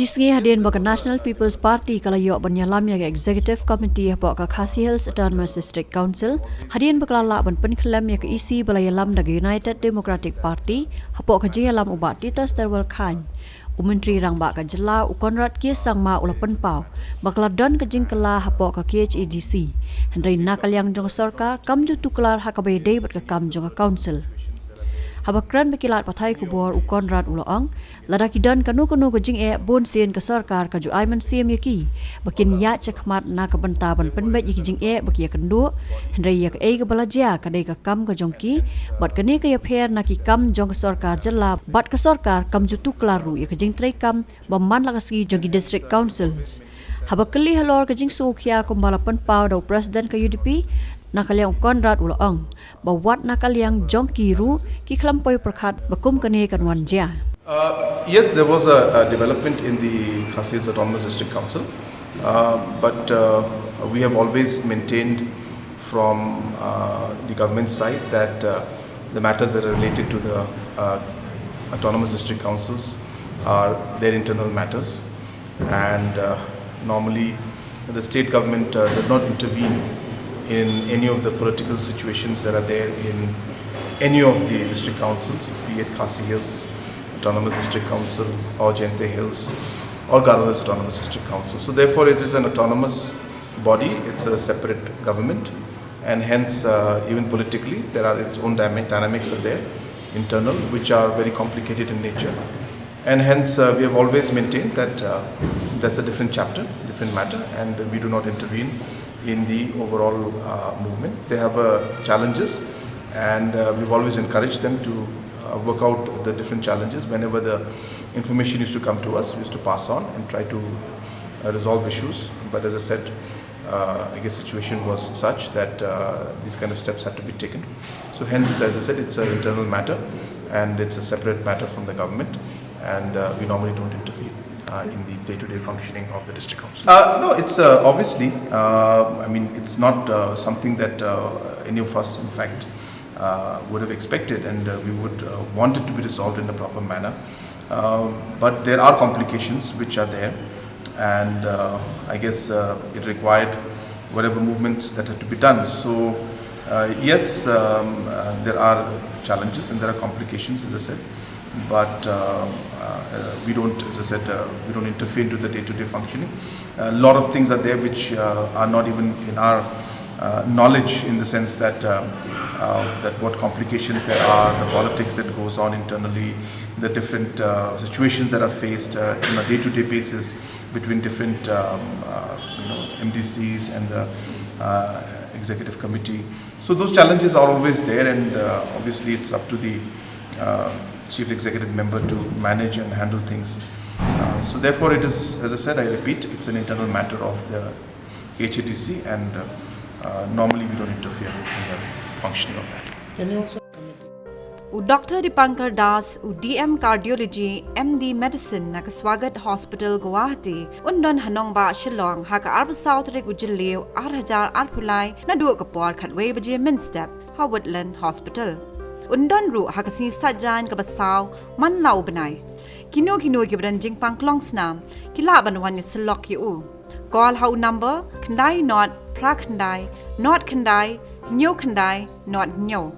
Cisngi hadirin baka National People's Party kalayo banyalam ya Executive Committee baka Khasi Hills Autonomous District Council hadirin baka la ban penklam ya isi balayalam daga United Democratic Party hapo ka jialam ubat titas terwal khan Umentri rang baka jela u Conrad kia sangma ula penpau bakla don ka jingkala hapo ka KHEDC hendai nakal yang jong Sorkar kamju tuklar hakabai dei bat ka kam jong council Habakran bekilat pathai kubor u Conrad uloang ladaki dan kanu gajing bon sien ke Sorkar kaju aiman siem yaki bakin ya cekmat na ka bentaban penbet yaki jing baki kendu hendai yak ke balaja kadai ka kam ka jongki bat kani ka yapher na ki kam jong Sorkar jela bat ka Sorkar kam jutu klaru yak jing trai kam baman lakasi jogi district councils habakali halor ka jing sukhya kumbala penpau do president ka UDP nakaliang Conrad uloang bawat nakaliang jong Kyrwoh ki khlampoi prakhat bakum kane kanwan jia Yes, there was a development in the Khasi Hills Autonomous District Council, but we have always maintained from the government side that the matters that are related to the autonomous district councils are their internal matters, and normally the state government does not intervene in any of the political situations that are there in any of the district councils, be it Khasi Hills Autonomous District Council or Jente Hills or Kyrwoh Hills Autonomous District Council. So therefore it is an autonomous body, it's a separate government, and hence even politically there are its own dynamics are there, internal, which are very complicated in nature. And hence we have always maintained that that's a different chapter, different matter, and we do not intervene in the overall movement. They have challenges, and we've always encouraged them to work out the different challenges. Whenever the information used to come to us, we used to pass on and try to resolve issues. But as I said, I guess situation was such that these kind of steps had to be taken. So hence, as I said, it's an internal matter and it's a separate matter from the government, and we normally don't interfere in the day-to-day functioning of the district council. No, it's obviously, I mean, it's not something that any of us, in fact, would have expected, and we would want it to be resolved in a proper manner. But there are complications which are there, and I guess it required whatever movements that had to be done. So yes, there are challenges and there are complications, as I said, but we don't, as I said, we don't interfere into the day-to-day functioning. A lot of things are there which are not even in our knowledge, in the sense that that what complications there are, the politics that goes on internally, the different situations that are faced on a day-to-day basis between different MDCs and the executive committee. So those challenges are always there, and obviously it's up to the chief executive member to manage and handle things. So therefore it is, as I said, I repeat, it's an internal matter of the KHEDC, and normally we don't interfere in the functioning of that. Dr. Dipankar Das, DM Cardiology, MD Medicine, naka Swagat Hospital, Guwahati, undon hanong ba Shillong, haka arba South Regujilio, Arhajar Arpulai, na duo kapor katwe baje Minstep, Howardland Hospital. Undon ru haka si sajan kabasaw, man lau banay. Kino gibran jing pangklong snam, kila banwan ni selok yu. Call how number, kandai not, pra kandai, not kandai, nyo kandai, not nyo.